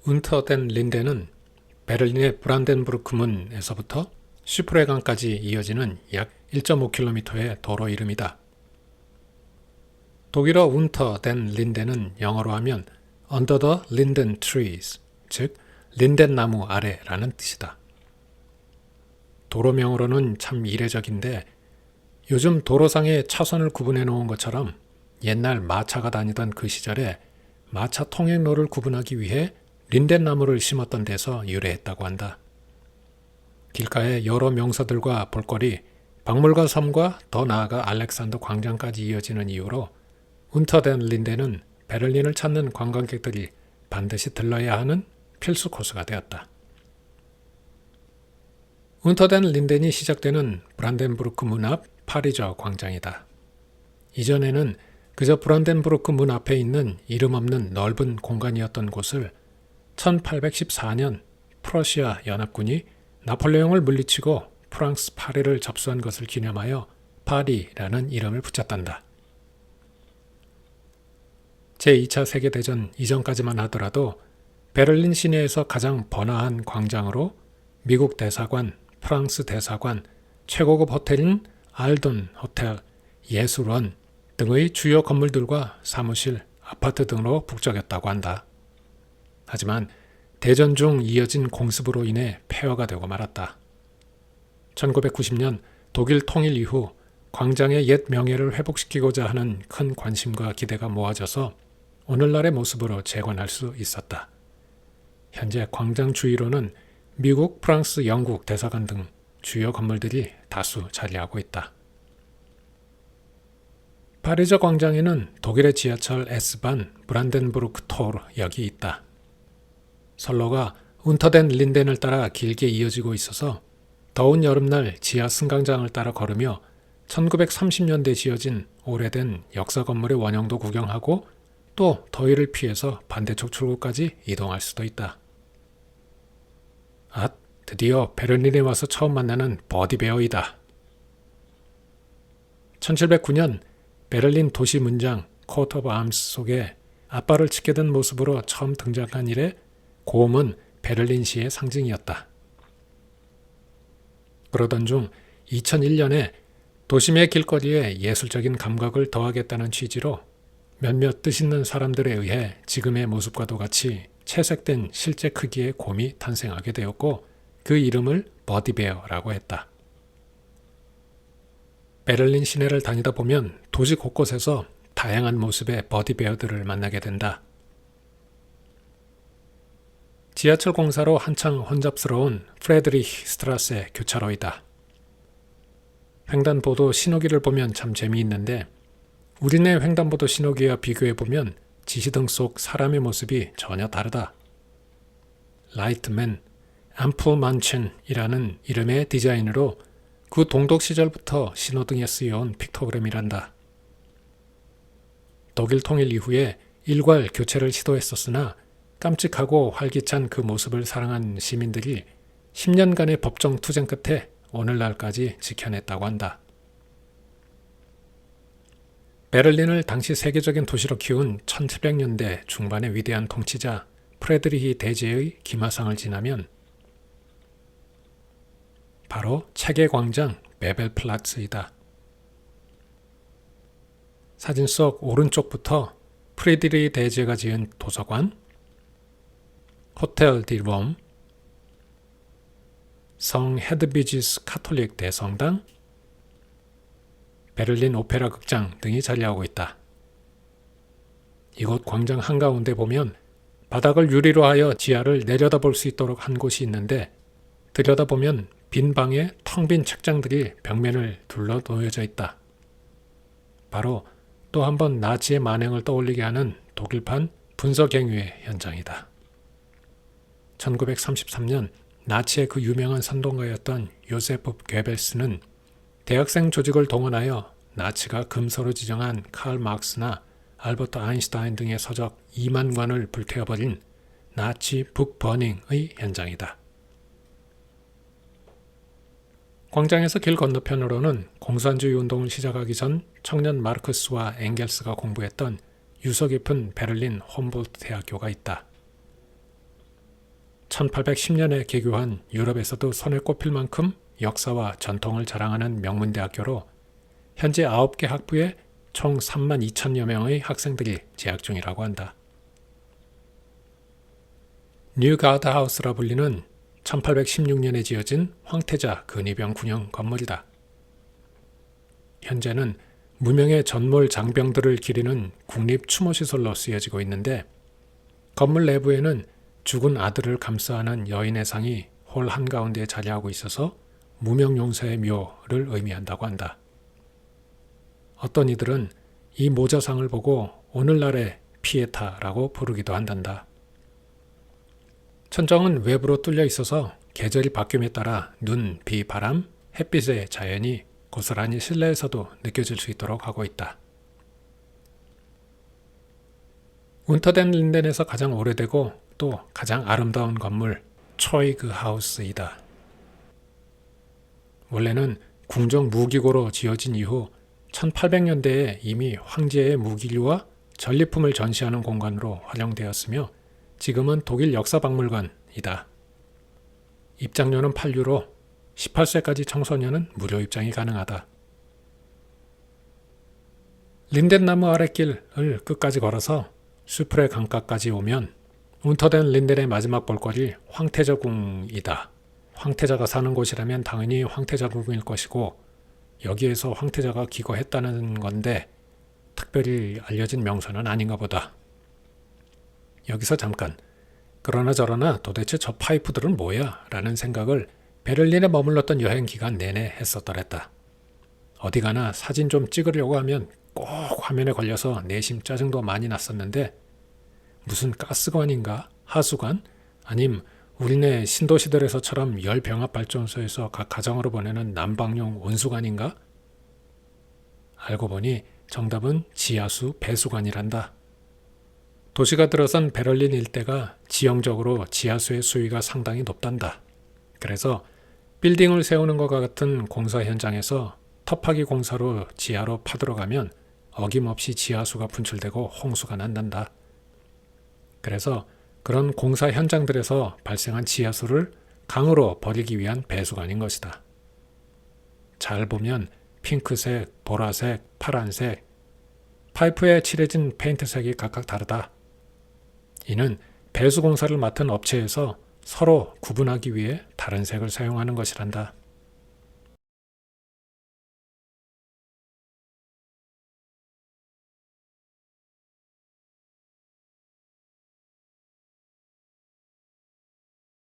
운터 덴 린덴은 베를린의 브란덴부르크 문에서부터 슈프레강까지 이어지는 약 1.5km의 도로 이름이다. 독일어 운터 덴 린덴은 영어로 하면 Under the Linden Trees, 즉 린덴 나무 아래라는 뜻이다. 도로명으로는 참 이례적인데 요즘 도로상에 차선을 구분해 놓은 것처럼 옛날 마차가 다니던 그 시절에 마차 통행로를 구분하기 위해 린덴 나무를 심었던 데서 유래했다고 한다. 길가에 여러 명소들과 볼거리, 박물관 섬과 더 나아가 알렉산더 광장까지 이어지는 이유로 운터 덴 린덴은 베를린을 찾는 관광객들이 반드시 들러야 하는 필수 코스가 되었다. 운터 덴 린덴이 시작되는 브란덴부르크 문 앞 파리저 광장이다. 이전에는 그저 브란덴부르크 문 앞에 있는 이름 없는 넓은 공간이었던 곳을 1814년 프러시아 연합군이 나폴레옹을 물리치고 프랑스 파리를 접수한 것을 기념하여 파리라는 이름을 붙였단다. 제2차 세계대전 이전까지만 하더라도 베를린 시내에서 가장 번화한 광장으로 미국 대사관, 프랑스 대사관, 최고급 호텔인 알돈 호텔, 예술원 등의 주요 건물들과 사무실, 아파트 등으로 북적였다고 한다. 하지만 대전 중 이어진 공습으로 인해 폐허가 되고 말았다. 1990년 독일 통일 이후 광장의 옛 명예를 회복시키고자 하는 큰 관심과 기대가 모아져서 오늘날의 모습으로 재건할 수 있었다. 현재 광장 주위로는 미국, 프랑스, 영국 대사관 등 주요 건물들이 다수 자리하고 있다. 파리저 광장에는 독일의 지하철 S반 브란덴부르크 토르역이 있다. 선로가 운터 덴 린덴을 따라 길게 이어지고 있어서 더운 여름날 지하 승강장을 따라 걸으며 1930년대 지어진 오래된 역사 건물의 원형도 구경하고 또 더위를 피해서 반대쪽 출구까지 이동할 수도 있다. 아, 드디어 베를린에 와서 처음 만나는 버디베어이다. 1709년 베를린 도시 문장 코트 오브 암스 속에 앞발을 짙게 든 모습으로 처음 등장한 이래 곰은 베를린시의 상징이었다. 그러던 중 2001년에 도심의 길거리에 예술적인 감각을 더하겠다는 취지로 몇몇 뜻있는 사람들에 의해 지금의 모습과도 같이 채색된 실제 크기의 곰이 탄생하게 되었고 그 이름을 버디베어라고 했다. 베를린 시내를 다니다 보면 도시 곳곳에서 다양한 모습의 버디베어들을 만나게 된다. 지하철 공사로 한창 혼잡스러운 프레드리히 스트라세 교차로이다. 횡단보도 신호기를 보면 참 재미있는데 우리네 횡단보도 신호기와 비교해보면 지시등 속 사람의 모습이 전혀 다르다. 라이트맨, 암프만첸이라는 이름의 디자인으로 그 동독 시절부터 신호등에 쓰여온 픽토그램이란다. 독일 통일 이후에 일괄 교체를 시도했었으나 깜찍하고 활기찬 그 모습을 사랑한 시민들이 10년간의 법정 투쟁 끝에 오늘날까지 지켜냈다고 한다. 베를린을 당시 세계적인 도시로 키운 1700년대 중반의 위대한 통치자 프레드리히 대제의 기마상을 지나면 바로 체계광장 메벨플라츠이다. 사진 속 오른쪽부터 프레드리히 대제가 지은 도서관, 호텔 디 롬, 성 헤드비지스 카톨릭 대성당, 베를린 오페라 극장 등이 자리하고 있다. 이곳 광장 한가운데 보면 바닥을 유리로 하여 지하를 내려다볼 수 있도록 한 곳이 있는데 들여다보면 빈 방에 텅 빈 책장들이 벽면을 둘러 놓여져 있다. 바로 또 한 번 나치의 만행을 떠올리게 하는 독일판 분서갱유의 현장이다. 1933년 나치의 그 유명한 선동가였던 요세프 괴벨스는 대학생 조직을 동원하여 나치가 금서로 지정한 칼 막스나 알버트 아인슈타인 등의 서적 2만 권을 불태워버린 나치 북버닝의 현장이다. 광장에서 길 건너편으로는 공산주의 운동을 시작하기 전 청년 마르크스와 엥겔스가 공부했던 유서 깊은 베를린 홈볼트 대학교가 있다. 1810년에 개교한 유럽에서도 손에 꼽힐 만큼 역사와 전통을 자랑하는 명문대학교로 현재 9개 학부에 총 3만 2천여 명의 학생들이 재학 중이라고 한다. 뉴 가드하우스라 불리는 1816년에 지어진 황태자 근위병 군용 건물이다. 현재는 무명의 전몰 장병들을 기리는 국립추모시설로 쓰여지고 있는데 건물 내부에는 죽은 아들을 감싸는 여인의 상이 홀 한가운데에 자리하고 있어서 무명용사의 묘를 의미한다고 한다. 어떤 이들은 이 모자상을 보고 오늘날의 피에타라고 부르기도 한단다. 천정은 외부로 뚫려 있어서 계절이 바뀜에 따라 눈, 비, 바람, 햇빛의 자연이 고스란히 실내에서도 느껴질 수 있도록 하고 있다. 운터덴 린덴에서 가장 오래되고 또 가장 아름다운 건물 초이그 하우스이다. 원래는 궁정 무기고로 지어진 이후 1800년대에 이미 황제의 무기류와 전리품을 전시하는 공간으로 활용되었으며 지금은 독일 역사박물관이다. 입장료는 8유로, 18세까지 청소년은 무료 입장이 가능하다. 린덴나무 아랫길을 끝까지 걸어서 수프레 강가까지 오면 운터덴 린덴의 마지막 볼거리 황태자궁이다. 황태자가 사는 곳이라면 당연히 황태자궁일 것이고 여기에서 황태자가 기거했다는 건데 특별히 알려진 명소는 아닌가 보다. 여기서 잠깐 그러나 저러나 도대체 저 파이프들은 뭐야? 라는 생각을 베를린에 머물렀던 여행 기간 내내 했었더랬다. 어디 가나 사진 좀 찍으려고 하면 꼭 화면에 걸려서 내심 짜증도 많이 났었는데 무슨 가스관인가? 하수관? 아님 우리네 신도시들에서처럼 열병합발전소에서 각 가정으로 보내는 난방용 온수관인가? 알고 보니 정답은 지하수 배수관이란다. 도시가 들어선 베를린 일대가 지형적으로 지하수의 수위가 상당히 높단다. 그래서 빌딩을 세우는 것과 같은 공사 현장에서 터파기 공사로 지하로 파들어가면 어김없이 지하수가 분출되고 홍수가 난단다. 그래서 그런 공사 현장들에서 발생한 지하수를 강으로 버리기 위한 배수관인 것이다. 잘 보면 핑크색, 보라색, 파란색, 파이프에 칠해진 페인트색이 각각 다르다. 이는 배수 공사를 맡은 업체에서 서로 구분하기 위해 다른 색을 사용하는 것이란다.